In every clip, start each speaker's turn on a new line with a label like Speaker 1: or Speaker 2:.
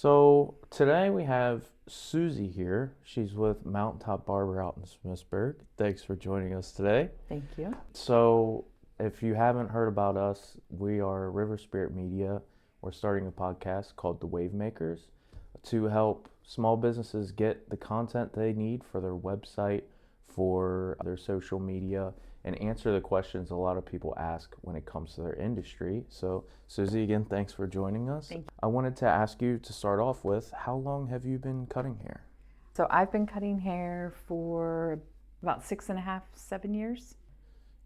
Speaker 1: So today we have Susie here. She's with Mountaintop Barber out in Smithsburg. Thanks for joining us today.
Speaker 2: Thank you.
Speaker 1: So if you haven't heard about us, we are River Spirit Media. We're starting a podcast called The Wave Makers to help small businesses get the content they need for their website, for their social media, and answer the questions a lot of people ask when it comes to their industry. So, Susie, again, thanks for joining us.
Speaker 2: Thank you.
Speaker 1: I wanted to ask you to start off with, how long have you been cutting hair?
Speaker 2: So I've been cutting hair for about 6.5, 7 years.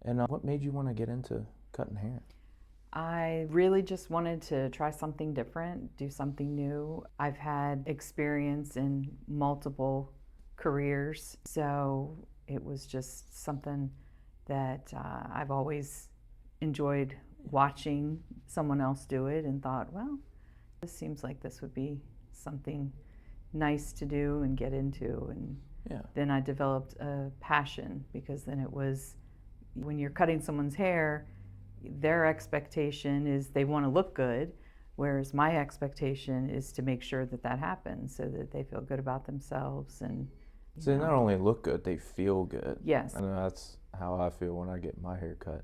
Speaker 1: And what made you want to get into cutting hair?
Speaker 2: I really just wanted to try something different, do something new. I've had experience in multiple careers, so it was just something that I've always enjoyed watching someone else do it and thought, well, this seems like this would be something nice to do and get into. And then I developed a passion, because then it was, when you're cutting someone's hair, their expectation is they want to look good, whereas my expectation is to make sure that that happens so that they feel good about themselves. And
Speaker 1: so they not only look good, they feel good.
Speaker 2: Yes.
Speaker 1: And that's how I feel when I get my hair cut.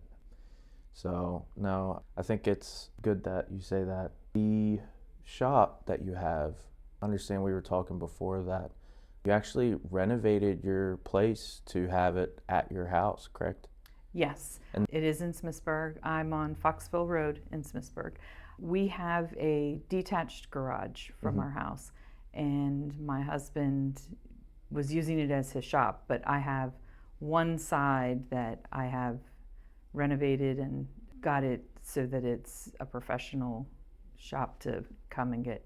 Speaker 1: So, no, I think it's good that you say that. The shop that you have, I understand we were talking before that you actually renovated your place to have it at your house, correct?
Speaker 2: Yes, and it is in Smithsburg. I'm on Foxville Road in Smithsburg. We have a detached garage from our house, and my husband was using it as his shop, but I have one side that I have renovated and got it so that it's a professional shop to come and get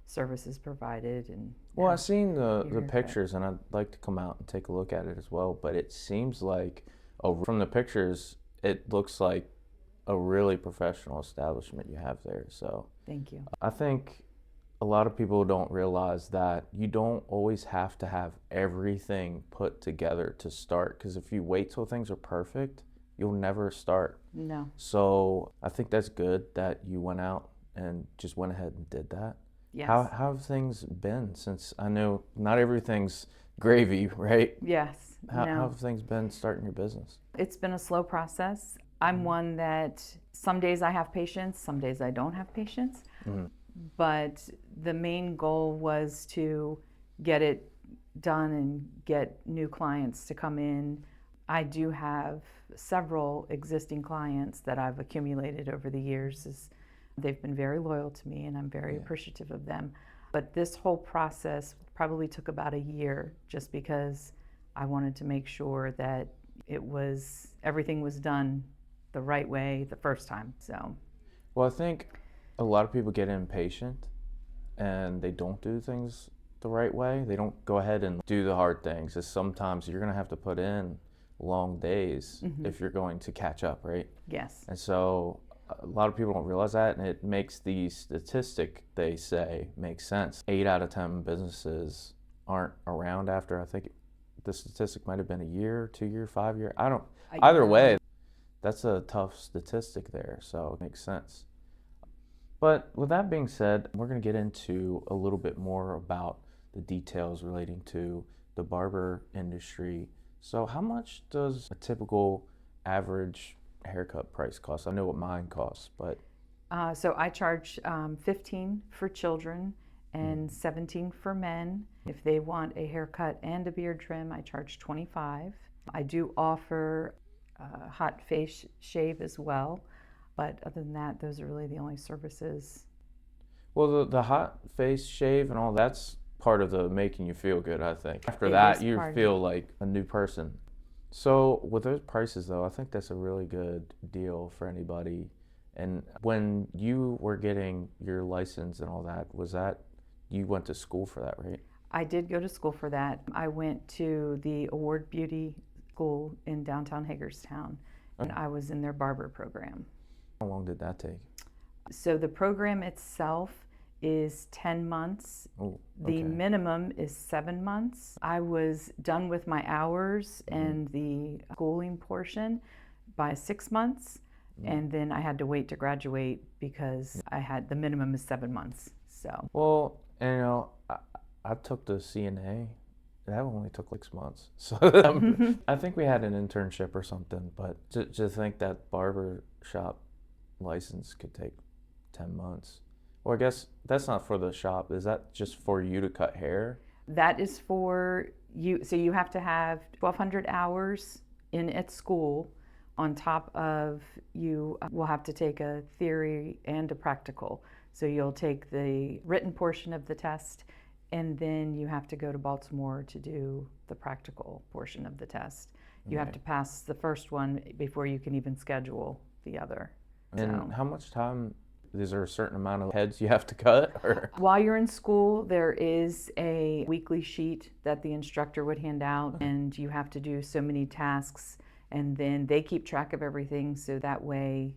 Speaker 2: services provided. And
Speaker 1: well, I've seen the pictures, and I'd like to come out and take a look at it as well, but it seems like from the pictures, it looks like a really professional establishment you have there. So
Speaker 2: thank you.
Speaker 1: I think a lot of people don't realize that you don't always have to have everything put together to start, because if you wait till things are perfect, you'll never start.
Speaker 2: No.
Speaker 1: So I think that's good that you went out and just went ahead and did that.
Speaker 2: Yes.
Speaker 1: How have things been, since I know not everything's gravy, right?
Speaker 2: Yes.
Speaker 1: How have things been starting your business?
Speaker 2: It's been a slow process. I'm one that some days I have patience, some days I don't have patience. But the main goal was to get it done and get new clients to come in. I do have several existing clients that I've accumulated over the years. They've been very loyal to me, and I'm very appreciative of them. But this whole process probably took about a year, just because I wanted to make sure that everything was done the right way the first time. So,
Speaker 1: well, I think a lot of people get impatient and they don't do things the right way. They don't go ahead and do the hard things. It's sometimes you're going to have to put in long days if you're going to catch up, right?
Speaker 2: Yes.
Speaker 1: And so a lot of people don't realize that, and it makes the statistic they say make sense. 8 out of 10 businesses aren't around after, I think the statistic might have been a year, 2 year, 5 year. Either way, that's a tough statistic there, so it makes sense. But with that being said, we're going to get into a little bit more about the details relating to the barber industry. So how much does a typical average haircut price cost? I know what mine costs, but
Speaker 2: so I charge $15 for children and $17 for men. If they want a haircut and a beard trim, I charge $25. I do offer hot face shave as well, but other than that, those are really the only services.
Speaker 1: Well, the hot face shave and all that's part of the making you feel good, I think. After that, you feel like a new person. So with those prices, though, I think that's a really good deal for anybody. And when you were getting your license and all that, you went to school for that, right?
Speaker 2: I did go to school for that. I went to the Award Beauty School in downtown Hagerstown, and I was in their barber program.
Speaker 1: How long did that take?
Speaker 2: So the program itself is 10 months.
Speaker 1: Oh,
Speaker 2: The minimum is 7 months. I was done with my hours and the schooling portion by 6 months, and then I had to wait to graduate because the minimum is 7 months. So.
Speaker 1: Well, And I took the CNA. That only took like 6 months. So I think we had an internship or something. But to think that barber shop license could take 10 months. Well, I guess that's not for the shop. Is that just for you to cut hair?
Speaker 2: That is for you. So you have to have 1,200 hours at school. On top of, you will have to take a theory and a practical. So you'll take the written portion of the test, and then you have to go to Baltimore to do the practical portion of the test. You have to pass the first one before you can even schedule the other.
Speaker 1: And how much time? Is there a certain amount of heads you have to cut? Or?
Speaker 2: While you're in school, there is a weekly sheet that the instructor would hand out, and you have to do so many tasks, and then they keep track of everything, so that way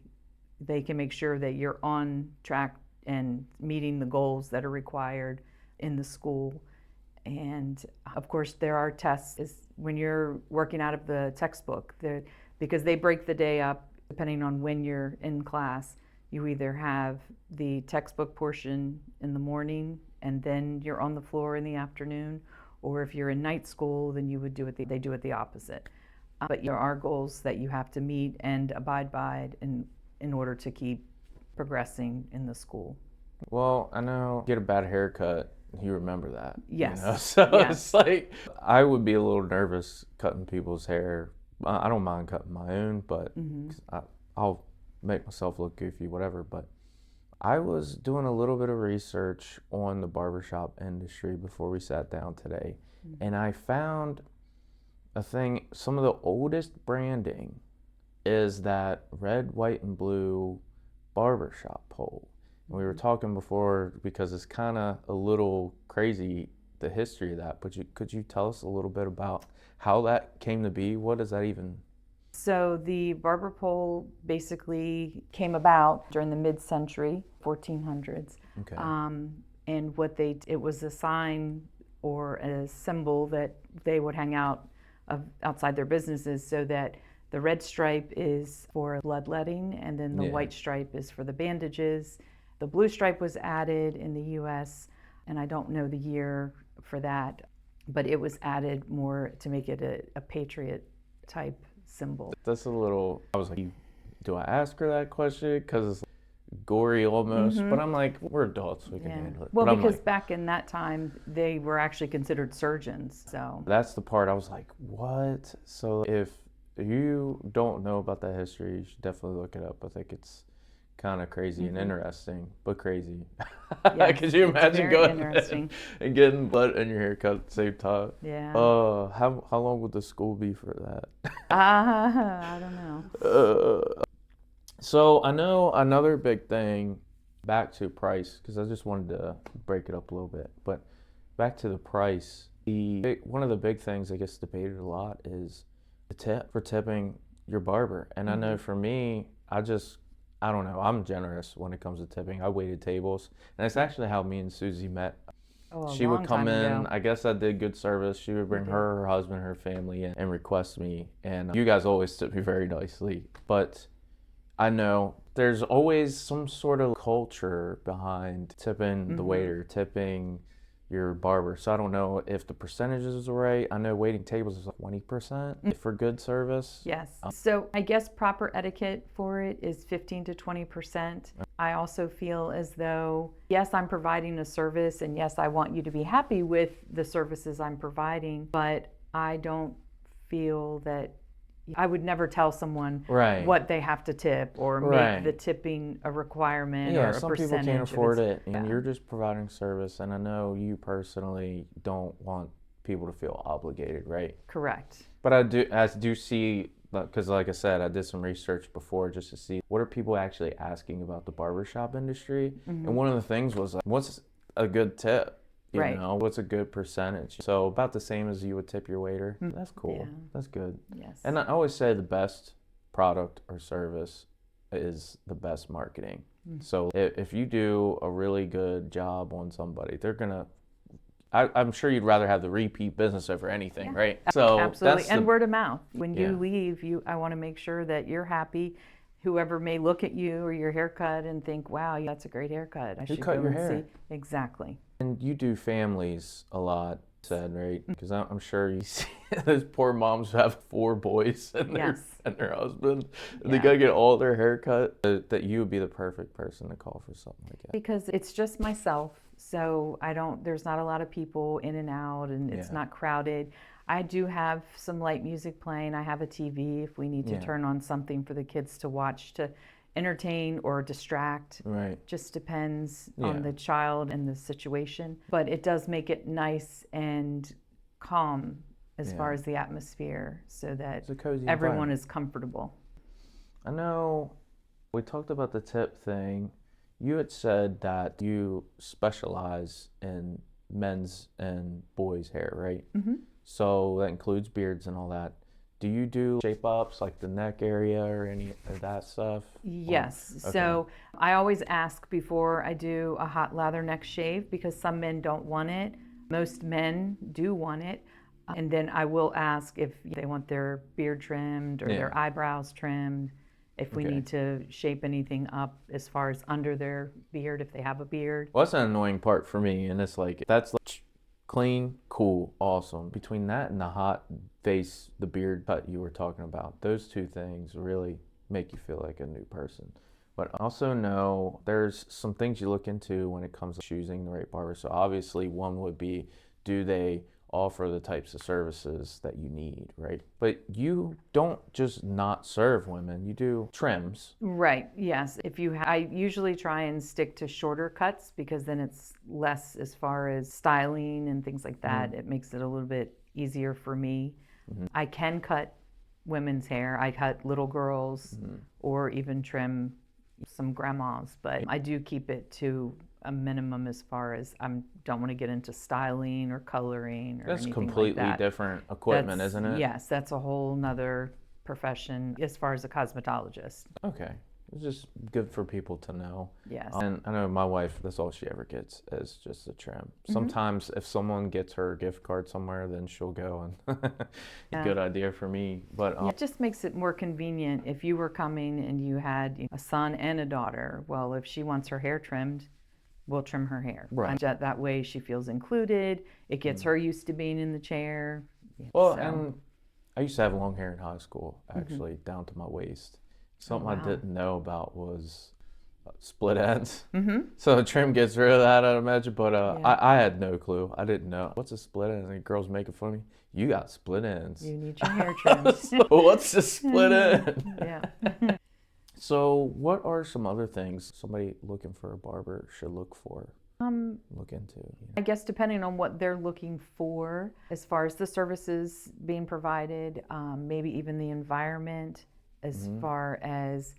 Speaker 2: they can make sure that you're on track and meeting the goals that are required in the school. And of course, there are tests when you're working out of the textbook, because they break the day up depending on when you're in class. You either have the textbook portion in the morning and then you're on the floor in the afternoon, or if you're in night school, then you would do it. They do it the opposite. But there are goals that you have to meet and abide by in order to keep progressing in the school.
Speaker 1: Well, I know get a bad haircut, you remember that.
Speaker 2: Yes.
Speaker 1: So
Speaker 2: yes.
Speaker 1: It's like I would be a little nervous cutting people's hair. I don't mind cutting my own, but I'll make myself look goofy, whatever. But I was doing a little bit of research on the barbershop industry before we sat down today, and I found a thing. Some of the oldest branding is that red, white, and blue barbershop pole. And we were talking before because it's kind of a little crazy, the history of that. But could you tell us a little bit about how that came to be? What does that even?
Speaker 2: So the barber pole basically came about during the mid-century, 1400s.
Speaker 1: Okay.
Speaker 2: And it was a sign or a symbol that they would hang out outside their businesses, so that the red stripe is for bloodletting, and then the white stripe is for the bandages. The blue stripe was added in the U.S., and I don't know the year for that, but it was added more to make it a patriot type symbol.
Speaker 1: That's a little, I was like, do I ask her that question? Because it's gory almost, but I'm like, we're adults, we can handle it.
Speaker 2: Well,
Speaker 1: but
Speaker 2: because back in that time, they were actually considered surgeons, so.
Speaker 1: That's the part I was like, what? So if you don't know about that history, you should definitely look it up. I think it's kind of crazy and interesting, but crazy.
Speaker 2: Yes,
Speaker 1: Could you imagine going and getting blood in your haircut at the same time?
Speaker 2: Yeah.
Speaker 1: How long would the school be for that?
Speaker 2: I don't know.
Speaker 1: So I know another big thing, back to price, because I just wanted to break it up a little bit, but back to the price. One of the big things I guess debated a lot is the tip for tipping your barber. And I know for me, I don't know, I'm generous when it comes to tipping. I waited tables, and that's actually how me and Susie met. She would come in, I guess I did good service. She would bring her husband, her family in and request me. And you guys always tip me very nicely. But I know there's always some sort of culture behind tipping the waiter, tipping your barber. So I don't know if the percentages are right. I know waiting tables is like 20% for good service.
Speaker 2: Yes. So I guess proper etiquette for it is 15 to 20%. I also feel as though, yes, I'm providing a service, and yes, I want you to be happy with the services I'm providing, but I don't feel that I would never tell someone what they have to tip or make the tipping a requirement or a
Speaker 1: some
Speaker 2: percentage.
Speaker 1: people can't afford it, and you're just providing service, and I know you personally don't want people to feel obligated, right?
Speaker 2: Correct.
Speaker 1: But I do see, because like I said, I did some research before just to see what are people actually asking about the barbershop industry, and one of the things was, what's a good tip? You know, what's a good percentage? So about the same as you would tip your waiter. That's cool. Yeah. That's good.
Speaker 2: Yes.
Speaker 1: And I always say the best product or service is the best marketing. So if you do a really good job on somebody, they're gonna. I'm sure you'd rather have the repeat business over anything, right? So
Speaker 2: absolutely, and word of mouth. When you leave, I want to make sure that you're happy. Whoever may look at you or your haircut and think, "Wow, that's a great haircut. I should
Speaker 1: cut
Speaker 2: go
Speaker 1: your
Speaker 2: and
Speaker 1: hair?"
Speaker 2: see." Exactly.
Speaker 1: And you do families a lot, said, right? Because I'm sure you see those poor moms who have 4 boys and
Speaker 2: Yes.
Speaker 1: their husband. They
Speaker 2: Yeah.
Speaker 1: gotta get all their hair cut. That you would be the perfect person to call for something like that.
Speaker 2: Because it's just myself, so there's not a lot of people in and out, and it's
Speaker 1: Yeah.
Speaker 2: not crowded. I do have some light music playing. I have a TV if we need to
Speaker 1: Yeah.
Speaker 2: turn on something for the kids to watch to entertain or distract.
Speaker 1: Right.
Speaker 2: Just depends
Speaker 1: Yeah.
Speaker 2: on the child and the situation. But it does make it nice and calm as
Speaker 1: Yeah.
Speaker 2: far as the atmosphere, so that
Speaker 1: It's a cozy
Speaker 2: everyone
Speaker 1: environment.
Speaker 2: is comfortable.
Speaker 1: I know we talked about the tip thing. You had said that you specialize in men's and boys' hair, right?
Speaker 2: Mm-hmm.
Speaker 1: So that includes beards and all that. Do you do shape ups like the neck area or any of that stuff?
Speaker 2: Yes.
Speaker 1: Okay.
Speaker 2: So I always ask before I do a hot lather neck shave, because some men don't want it. Most men do want it. And then I will ask if they want their beard trimmed or their eyebrows trimmed, if we
Speaker 1: Okay.
Speaker 2: need to shape anything up as far as under their beard, if they have a beard.
Speaker 1: Well, that's an annoying part for me, and it's like that's like clean, cool, awesome. Between that and the hot face, the beard cut you were talking about, those two things really make you feel like a new person. But I also know there's some things you look into when it comes to choosing the right barber. So obviously one would be, do they offer the types of services that you need, right? But you don't just not serve women, you do trims.
Speaker 2: Right, yes. I usually try and stick to shorter cuts, because then it's less as far as styling and things like that. It makes it a little bit easier for me. I can cut women's hair. I cut little girls or even trim some grandmas, but I do keep it to a minimum as far as I don't want to get into styling or coloring or
Speaker 1: That's
Speaker 2: anything
Speaker 1: completely
Speaker 2: like that.
Speaker 1: different equipment,
Speaker 2: That's-
Speaker 1: isn't it?
Speaker 2: Yes, that's a whole nother profession as far as a cosmetologist.
Speaker 1: Okay. It's just good for people to know.
Speaker 2: Yes.
Speaker 1: And I know my wife, that's all she ever gets is just a trim. Sometimes if someone gets her a gift card somewhere, then she'll go and
Speaker 2: Yeah.
Speaker 1: good idea for me. But
Speaker 2: Yeah, it just makes it more convenient if you were coming and you had a son and a daughter. Well, if she wants her hair trimmed, we'll trim her hair.
Speaker 1: Right.
Speaker 2: And that way she feels included. It gets her used to being in the chair.
Speaker 1: well,
Speaker 2: So-
Speaker 1: and I used to have long hair in high school, actually, down to my waist. Something I
Speaker 2: wow.
Speaker 1: didn't know about was split ends.
Speaker 2: Mm-hmm.
Speaker 1: So a trim gets rid of that, I'd imagine. But
Speaker 2: Yeah.
Speaker 1: I had no clue. I didn't know. What's a split end? And girls making fun of me. You got split ends.
Speaker 2: You need your hair trimmed.
Speaker 1: So what's a split end?
Speaker 2: Yeah.
Speaker 1: So what are some other things somebody looking for a barber should look into?
Speaker 2: I guess depending on what they're looking for, as far as the services being provided, maybe even the environment, as far as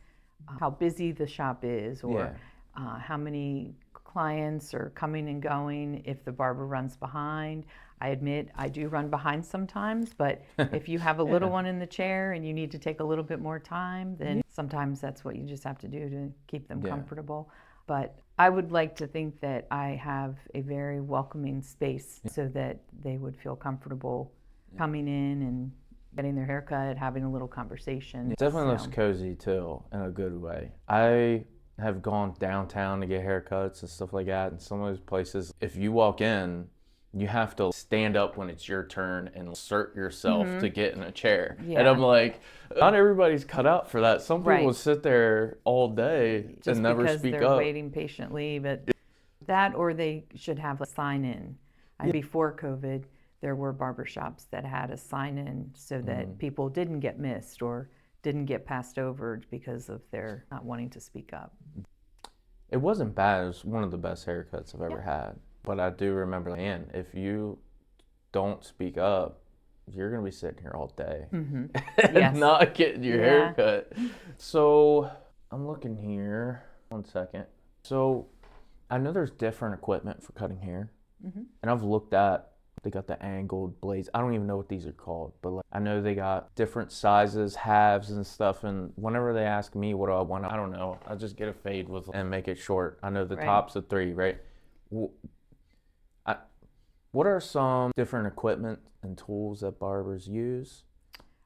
Speaker 2: how busy the shop is, or how many clients are coming and going, if the barber runs behind. I admit I do run behind sometimes, but if you have a little one in the chair and you need to take a little bit more time, then sometimes that's what you just have to do to keep them comfortable. But I would like to think that I have a very welcoming space so that they would feel comfortable coming in and getting their hair cut, having a little conversation.
Speaker 1: It definitely
Speaker 2: So-
Speaker 1: looks cozy too, in a good way. I have gone downtown to get haircuts and stuff like that, and some of those places, if you walk in, you have to stand up when it's your turn and assert yourself to get in a chair. And
Speaker 2: Yeah.
Speaker 1: I'm like, not everybody's cut out for that. Some people
Speaker 2: Right.
Speaker 1: sit there all day
Speaker 2: just
Speaker 1: and never
Speaker 2: because
Speaker 1: speak
Speaker 2: they're
Speaker 1: up.
Speaker 2: waiting patiently, but that, or they should have a sign in. Before COVID, there were barbershops that had a sign in so that people didn't get missed or didn't get passed over because of their not wanting to speak up.
Speaker 1: It wasn't bad. It was one of the best haircuts I've ever had. But I do remember, man, if you don't speak up, you're going to be sitting here all day and
Speaker 2: Yes.
Speaker 1: not getting your
Speaker 2: Yeah.
Speaker 1: hair cut. So I'm looking here. 1 second. So I know there's different equipment for cutting hair. And I've looked at, they got the angled blades. I don't even know what these are called, but like, I know they got different sizes, halves and stuff. And whenever they ask me what do I want, I don't know. I just get a fade with and make it short. I know the
Speaker 2: Right.
Speaker 1: top's a 3, right? What are some different equipment and tools that barbers use?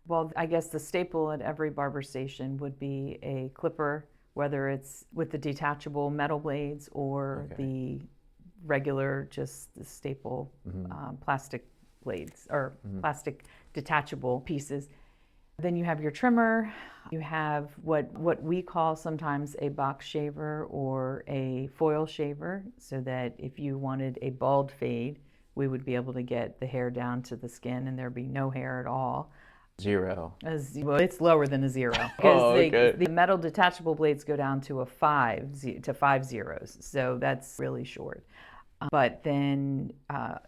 Speaker 2: Well, I guess the staple at every barber station would be a clipper, whether it's with the detachable metal blades or
Speaker 1: Okay.
Speaker 2: regular, just the staple plastic blades or plastic detachable pieces. Then you have your trimmer. You have what we call sometimes a box shaver or a foil shaver, so that if you wanted a bald fade, we would be able to get the hair down to the skin and there'd be no hair at all.
Speaker 1: 0.
Speaker 2: Well, it's lower than a 0 because
Speaker 1: okay.
Speaker 2: the metal detachable blades go down to 5 zeros, so that's really short. But then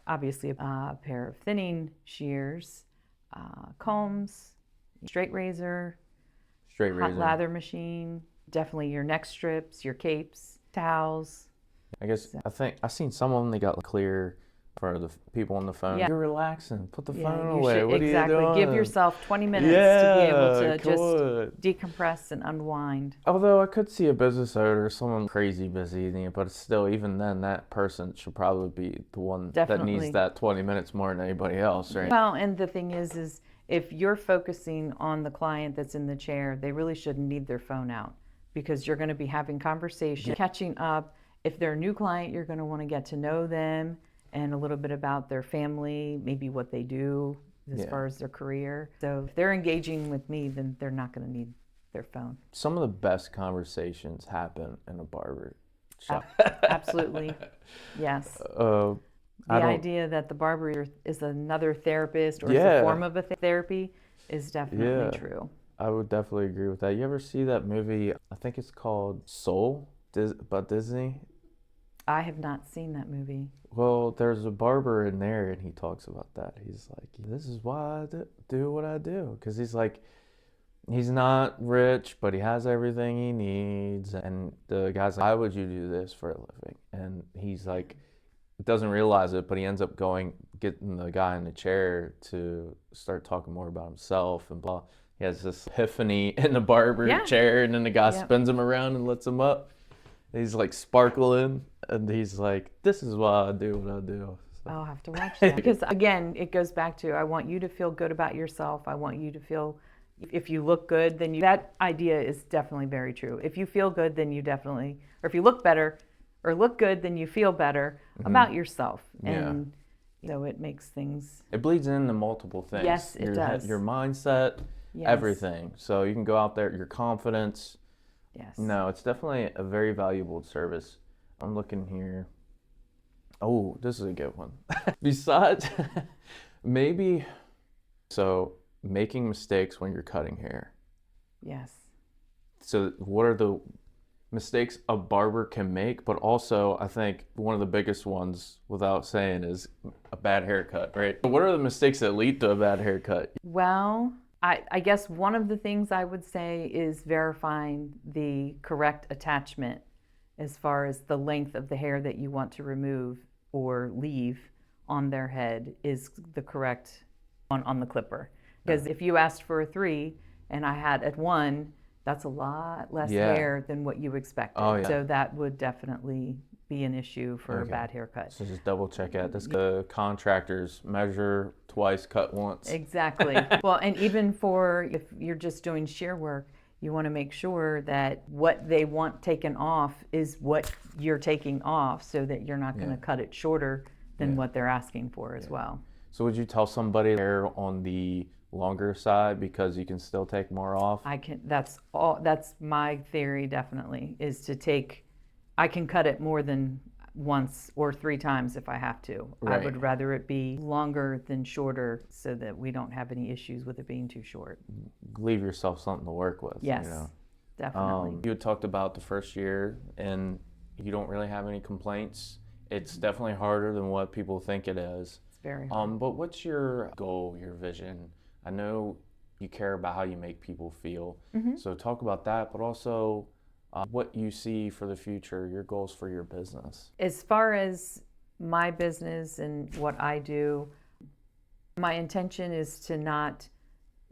Speaker 2: obviously a pair of thinning shears, combs, straight razor, hot lather machine, definitely your neck strips, your capes, towels.
Speaker 1: I guess I think I've seen some of them, they got clear for the people on the phone.
Speaker 2: Yeah.
Speaker 1: You're relaxing. Put the phone
Speaker 2: you
Speaker 1: away.
Speaker 2: should,
Speaker 1: What
Speaker 2: exactly.
Speaker 1: are you doing?
Speaker 2: Give yourself 20 minutes to be able to
Speaker 1: good.
Speaker 2: just decompress and unwind.
Speaker 1: Although I could see a business owner, someone crazy busy, but still, even then, that person should probably be the one that needs that 20 minutes more than anybody else, right?
Speaker 2: Well, and the thing is if you're focusing on the client that's in the chair, they really shouldn't need their phone out, because you're going to be having conversation, catching up. If they're a new client, you're going to want to get to know them and a little bit about their family, maybe what they do as far as their career. So if they're engaging with me, then they're not going to need their phone.
Speaker 1: Some of the best conversations happen in a barber shop.
Speaker 2: Absolutely. Yes. The idea that the barber is another therapist or is a form of a therapy is definitely true.
Speaker 1: I would definitely agree with that. You ever see that movie, I think it's called Soul, about Disney?
Speaker 2: I have not seen that movie.
Speaker 1: Well, there's a barber in there, and he talks about that. He's like, this is why I do what I do. Because he's like, he's not rich, but he has everything he needs. And the guy's like, why would you do this for a living? And he's like, doesn't realize it, but he ends up getting the guy in the chair to start talking more about himself and blah. He has this epiphany in the barber chair, and then the guy spins him around and lets him up. He's like sparkling, and he's like, this is why I do what I do. So.
Speaker 2: I'll have to watch that. Because again, it goes back to, I want you to feel good about yourself. I want you to feel, if you look good, then that idea is definitely very true. If you feel good, then you definitely, or if you look better or look good, then you feel better about yourself. And so it makes things.
Speaker 1: It bleeds into multiple things.
Speaker 2: Yes, it does.
Speaker 1: Your mindset, everything. So you can go out there, your confidence.
Speaker 2: Yes.
Speaker 1: No, it's definitely a very valuable service. I'm looking here. Oh, this is a good one. Besides, maybe, so making mistakes when you're cutting hair.
Speaker 2: Yes.
Speaker 1: So what are the mistakes a barber can make? But also, I think one of the biggest ones, without saying, is a bad haircut, right? What are the mistakes that lead to a bad haircut?
Speaker 2: Well, I guess one of the things I would say is verifying the correct attachment as far as the length of the hair that you want to remove or leave on their head is the correct one on the clipper. Because if you asked for a 3 and I had at 1, that's a lot less hair than what you expected. So that would definitely be an issue for a bad haircut.
Speaker 1: So just double check it. The contractors measure twice, cut once.
Speaker 2: Exactly. Well, and even for if you're just doing shear work, you want to make sure that what they want taken off is what you're taking off, so that you're not going to cut it shorter than what they're asking for as well.
Speaker 1: So would you tell somebody they're on the longer side because you can still take more off?
Speaker 2: That's my theory, definitely, is to take, I can cut it more than once or 3 times if I have to.
Speaker 1: Right.
Speaker 2: I would rather it be longer than shorter, so that we don't have any issues with it being too short.
Speaker 1: Leave yourself something to work with.
Speaker 2: Yes, definitely.
Speaker 1: You had talked about the first year and you don't really have any complaints. It's definitely harder than what people think it is.
Speaker 2: It's very hard.
Speaker 1: But what's your goal, your vision? I know you care about how you make people feel. So talk about that, but also what you see for the future, your goals for your business.
Speaker 2: As far as my business and what I do, my intention is to not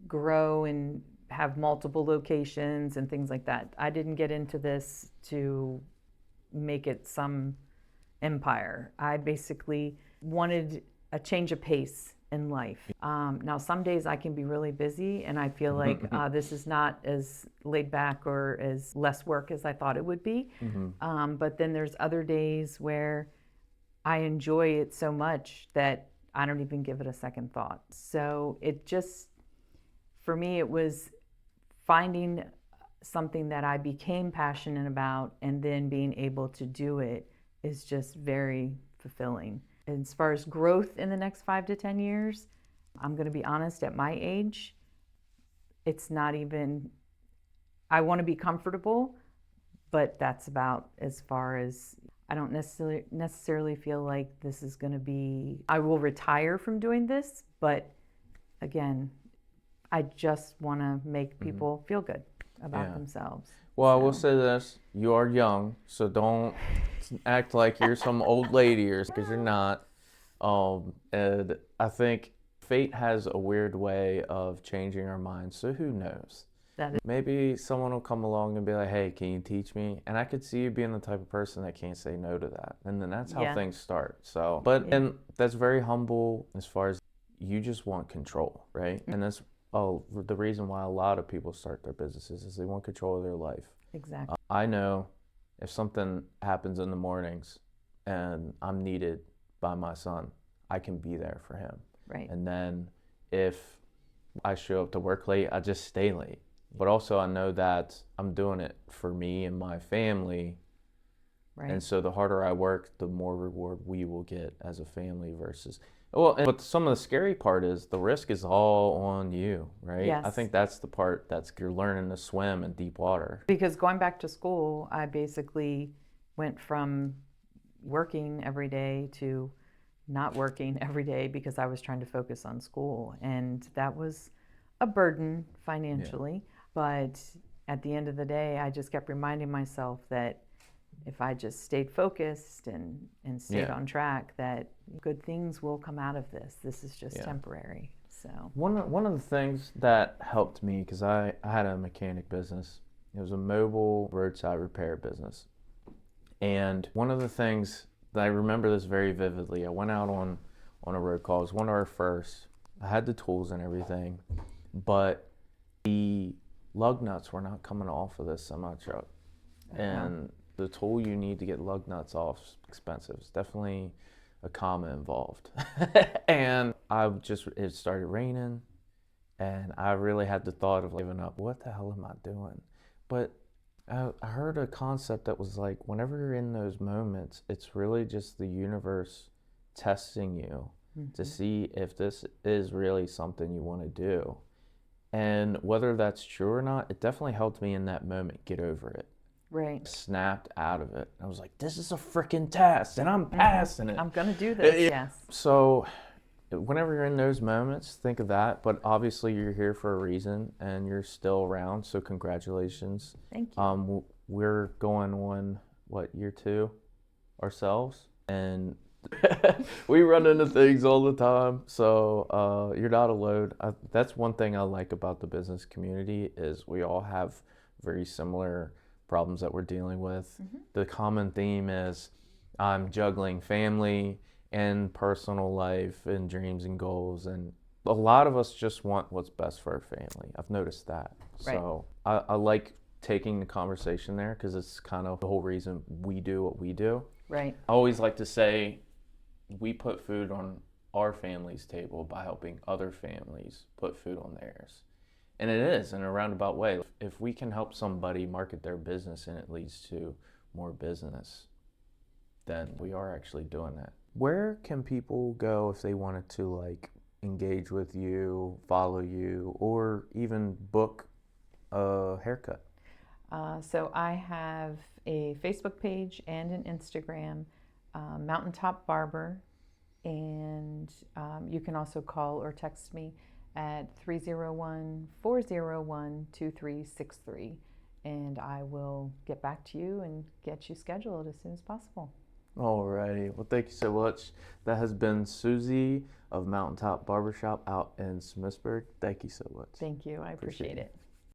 Speaker 2: grow and have multiple locations and things like that. I didn't get into this to make it some empire. I basically wanted a change of pace in life. Now, some days I can be really busy and I feel like this is not as laid back or as less work as I thought it would be. But then there's other days where I enjoy it so much that I don't even give it a second thought. So it just, for me, it was finding something that I became passionate about and then being able to do it is just very fulfilling. And as far as growth in the next 5 to 10 years, I'm going to be honest, at my age, it's not even, I want to be comfortable, but that's about as far as. I don't necessarily feel like this is going to be, I will retire from doing this, but again, I just want to make people feel good about themselves.
Speaker 1: Well, I will say this, you are young, so don't act like you're some old lady or because you're not. And I think fate has a weird way of changing our minds, so who knows? Maybe someone will come along and be like, hey, can you teach me? And I could see you being the type of person that can't say no to that. And then that's how things start. So, and that's very humble as far as you just want control, right? And that's the reason why a lot of people start their businesses is they want control of their life.
Speaker 2: Exactly.
Speaker 1: I know if something happens in the mornings and I'm needed by my son, I can be there for him.
Speaker 2: Right.
Speaker 1: And then if I show up to work late, I just stay late. But also I know that I'm doing it for me and my family. Right. And so the harder I work, the more reward we will get as a family versus, but some of the scary part is the risk is all on you, right?
Speaker 2: Yes.
Speaker 1: I think that's the part you're learning to swim in deep water.
Speaker 2: Because going back to school, I basically went from working every day to not working every day because I was trying to focus on school. And that was a burden financially. Yeah. But at the end of the day, I just kept reminding myself that if I just stayed focused and stayed on track, that good things will come out of this. This is just temporary. So
Speaker 1: one of the things that helped me, because I had a mechanic business. It was a mobile roadside repair business. And one of the things that I remember this very vividly, I went out on a road call. It was one of our first. I had the tools and everything, but the lug nuts were not coming off of this semi truck. And the tool you need to get lug nuts off is expensive. It's definitely a comma involved. And it started raining, and I really had the thought of giving up. What the hell am I doing? But I heard a concept that was like, whenever you're in those moments, it's really just the universe testing you to see if this is really something you want to do. And whether that's true or not, it definitely helped me in that moment get over it.
Speaker 2: Right.
Speaker 1: Snapped out of it. I was like, this is a freaking test, and I'm passing it.
Speaker 2: I'm going to do this, yes.
Speaker 1: So whenever you're in those moments, think of that. But obviously, you're here for a reason, and you're still around, so congratulations.
Speaker 2: Thank you.
Speaker 1: We're going on, year 2 ourselves? And we run into things all the time, so you're not alone. That's one thing I like about the business community is we all have very similar problems that we're dealing with. The common theme is I'm juggling family and personal life and dreams and goals, and a lot of us just want what's best for our family. I've noticed that. Right. So I like taking the conversation there because it's kind of the whole reason we do what we do.
Speaker 2: Right.
Speaker 1: I always like to say we put food on our family's table by helping other families put food on theirs. And it is in a roundabout way. If we can help somebody market their business and it leads to more business, then we are actually doing that. Where can people go if they wanted to engage with you, follow you, or even book a haircut?
Speaker 2: So I have a Facebook page and an Instagram, Mountaintop Barber, and you can also call or text me at 301-401-2363, and I will get back to you and get you scheduled as soon as possible.
Speaker 1: Alrighty, well thank you so much. That has been Susie of Mountaintop Barbershop out in Smithsburg. Thank you so much.
Speaker 2: Thank you, I appreciate it.